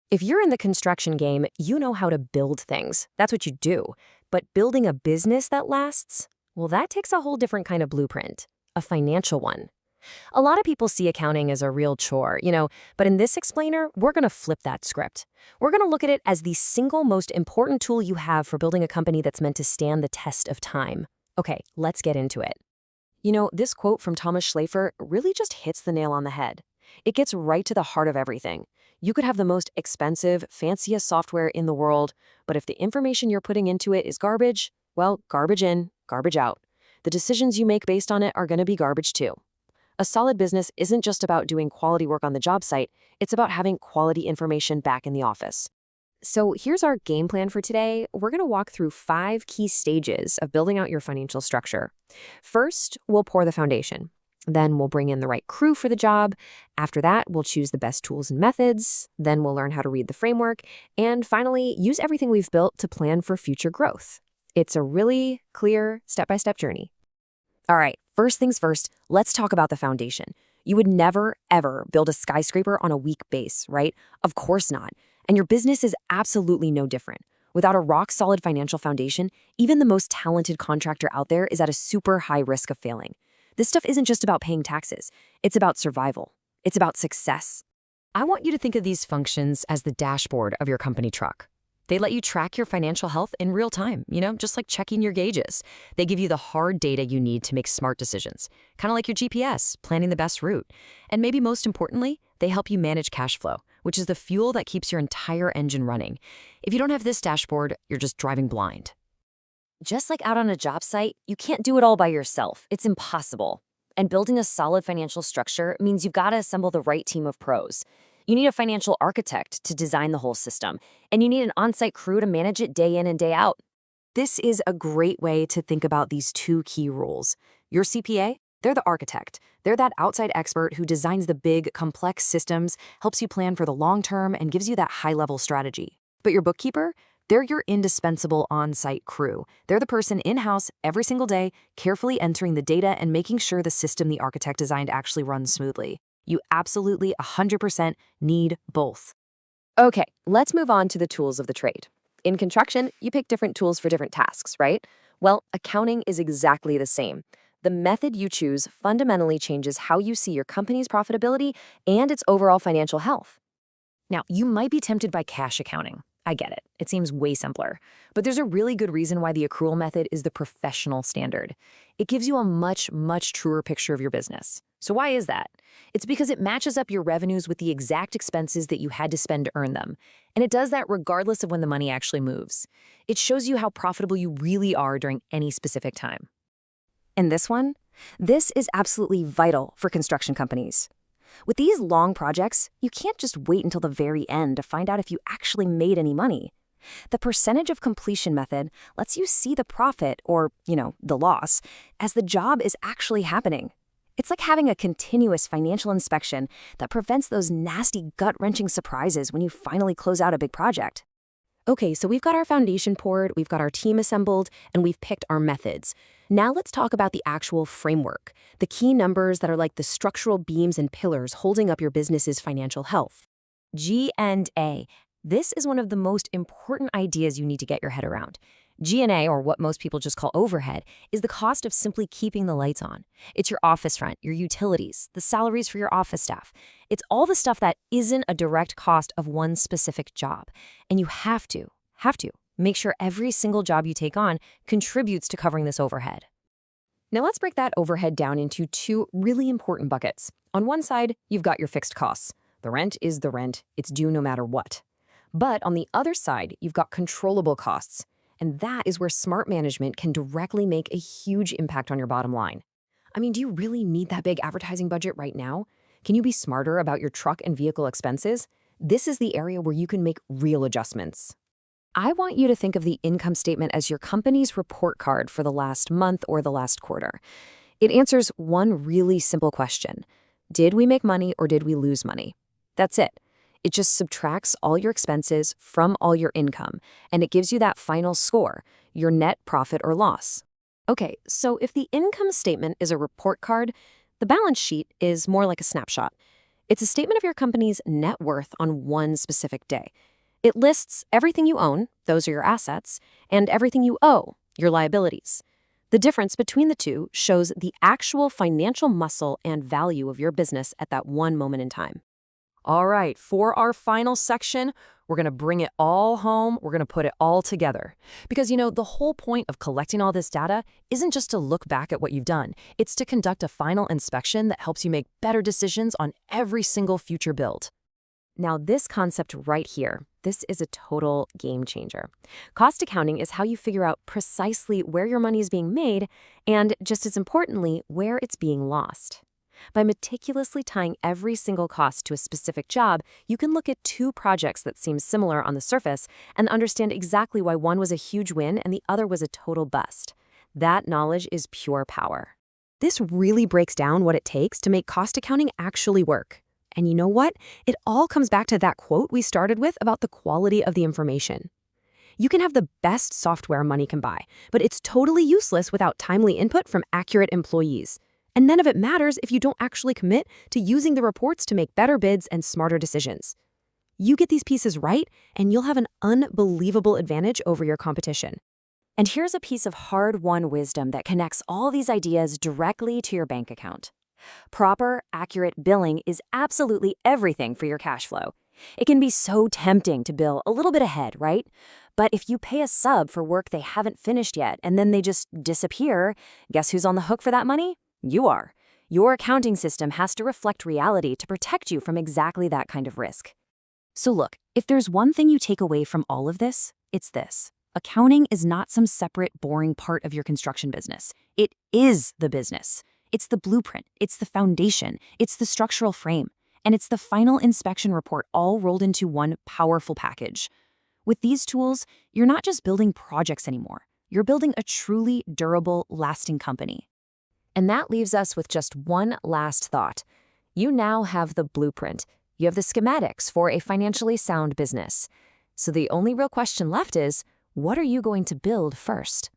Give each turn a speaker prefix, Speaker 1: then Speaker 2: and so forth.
Speaker 1: If you're in the construction game, you know how to build things. That's what you do. But building a business that lasts? Well, that takes a whole different kind of blueprint, a financial one. A lot of people see accounting as a real chore, but in this explainer, we're going to flip that script. We're going to look at it as the single most important tool you have for building a company that's meant to stand the test of time. Okay, let's get into it. This quote from Thomas Schlafer really just hits the nail on the head. It gets right to the heart of everything. You could have the most expensive, fanciest software in the world, but if the information you're putting into it is garbage, well, garbage in, garbage out. The decisions you make based on it are going to be garbage too. A solid business isn't just about doing quality work on the job site, it's about having quality information back in the office. So here's our game plan for today. We're going to walk through 5 key stages of building out your financial structure. First, we'll pour the foundation. Then we'll bring in the right crew for the job. After that, we'll choose the best tools and methods. Then we'll learn how to read the framework. And finally, use everything we've built to plan for future growth. It's a really clear step-by-step journey. All right, first things first, let's talk about the foundation. You would never, ever build a skyscraper on a weak base, right? Of course not. And your business is absolutely no different. Without a rock-solid financial foundation, even the most talented contractor out there is at a super high risk of failing. This stuff isn't just about paying taxes. It's about survival. It's about success. I want you to think of these functions as the dashboard of your company truck. They let you track your financial health in real time, just like checking your gauges. They give you the hard data you need to make smart decisions, kind of like your GPS, planning the best route. And maybe most importantly, they help you manage cash flow, which is the fuel that keeps your entire engine running. If you don't have this dashboard, you're just driving blind. Just like out on a job site, you can't do it all by yourself. It's impossible. And building a solid financial structure means you've got to assemble the right team of pros. You need a financial architect to design the whole system, and you need an on-site crew to manage it day in and day out. This is a great way to think about these 2 key roles. Your CPA, they're the architect. They're that outside expert who designs the big, complex systems, helps you plan for the long term, and gives you that high-level strategy. But your bookkeeper, they're your indispensable on-site crew. They're the person in-house every single day, carefully entering the data and making sure the system the architect designed actually runs smoothly. You absolutely 100% need both. Okay, let's move on to the tools of the trade. In construction, you pick different tools for different tasks, right? Well, accounting is exactly the same. The method you choose fundamentally changes how you see your company's profitability and its overall financial health. Now, you might be tempted by cash accounting. I get it. It seems way simpler. But there's a really good reason why the accrual method is the professional standard. It gives you a much, much truer picture of your business. So why is that? It's because it matches up your revenues with the exact expenses that you had to spend to earn them. And it does that regardless of when the money actually moves. It shows you how profitable you really are during any specific time. And this is absolutely vital for construction companies. With these long projects, you can't just wait until the very end to find out if you actually made any money. The percentage of completion method lets you see the profit, or, the loss, as the job is actually happening. It's like having a continuous financial inspection that prevents those nasty gut-wrenching surprises when you finally close out a big project. Okay, so we've got our foundation poured, we've got our team assembled, and we've picked our methods. Now let's talk about the actual framework, the key numbers that are like the structural beams and pillars holding up your business's financial health. G&A. This is one of the most important ideas you need to get your head around. G&A, or what most people just call overhead, is the cost of simply keeping the lights on. It's your office rent, your utilities, the salaries for your office staff. It's all the stuff that isn't a direct cost of one specific job. And you have to make sure every single job you take on contributes to covering this overhead. Now let's break that overhead down into 2 really important buckets. On one side, you've got your fixed costs. The rent is the rent. It's due no matter what. But on the other side, you've got controllable costs. And that is where smart management can directly make a huge impact on your bottom line. I mean, do you really need that big advertising budget right now? Can you be smarter about your truck and vehicle expenses? This is the area where you can make real adjustments. I want you to think of the income statement as your company's report card for the last month or the last quarter. It answers one really simple question. Did we make money or did we lose money? That's it. It just subtracts all your expenses from all your income, and it gives you that final score, your net profit or loss. Okay, so if the income statement is a report card, the balance sheet is more like a snapshot. It's a statement of your company's net worth on one specific day. It lists everything you own, those are your assets, and everything you owe, your liabilities. The difference between the two shows the actual financial muscle and value of your business at that one moment in time. All right, for our final section, we're going to bring it all home. We're going to put it all together. Because, the whole point of collecting all this data isn't just to look back at what you've done. It's to conduct a final inspection that helps you make better decisions on every single future build. Now, this concept right here, this is a total game changer. Cost accounting is how you figure out precisely where your money is being made and, just as importantly, where it's being lost. By meticulously tying every single cost to a specific job, you can look at two projects that seem similar on the surface and understand exactly why one was a huge win and the other was a total bust. That knowledge is pure power. This really breaks down what it takes to make cost accounting actually work. And you know what? It all comes back to that quote we started with about the quality of the information. You can have the best software money can buy, but it's totally useless without timely input from accurate employees. And none of it matters if you don't actually commit to using the reports to make better bids and smarter decisions. You get these pieces right, and you'll have an unbelievable advantage over your competition. And here's a piece of hard-won wisdom that connects all these ideas directly to your bank account. Proper, accurate billing is absolutely everything for your cash flow. It can be so tempting to bill a little bit ahead, right? But if you pay a sub for work they haven't finished yet and then they just disappear, guess who's on the hook for that money? You are. Your accounting system has to reflect reality to protect you from exactly that kind of risk. So look, if there's one thing you take away from all of this, it's this. Accounting is not some separate, boring part of your construction business. It is the business. It's the blueprint, it's the foundation, it's the structural frame, and it's the final inspection report all rolled into one powerful package. With these tools, you're not just building projects anymore. You're building a truly durable, lasting company. And that leaves us with just one last thought. You now have the blueprint. You have the schematics for a financially sound business. So the only real question left is, what are you going to build first?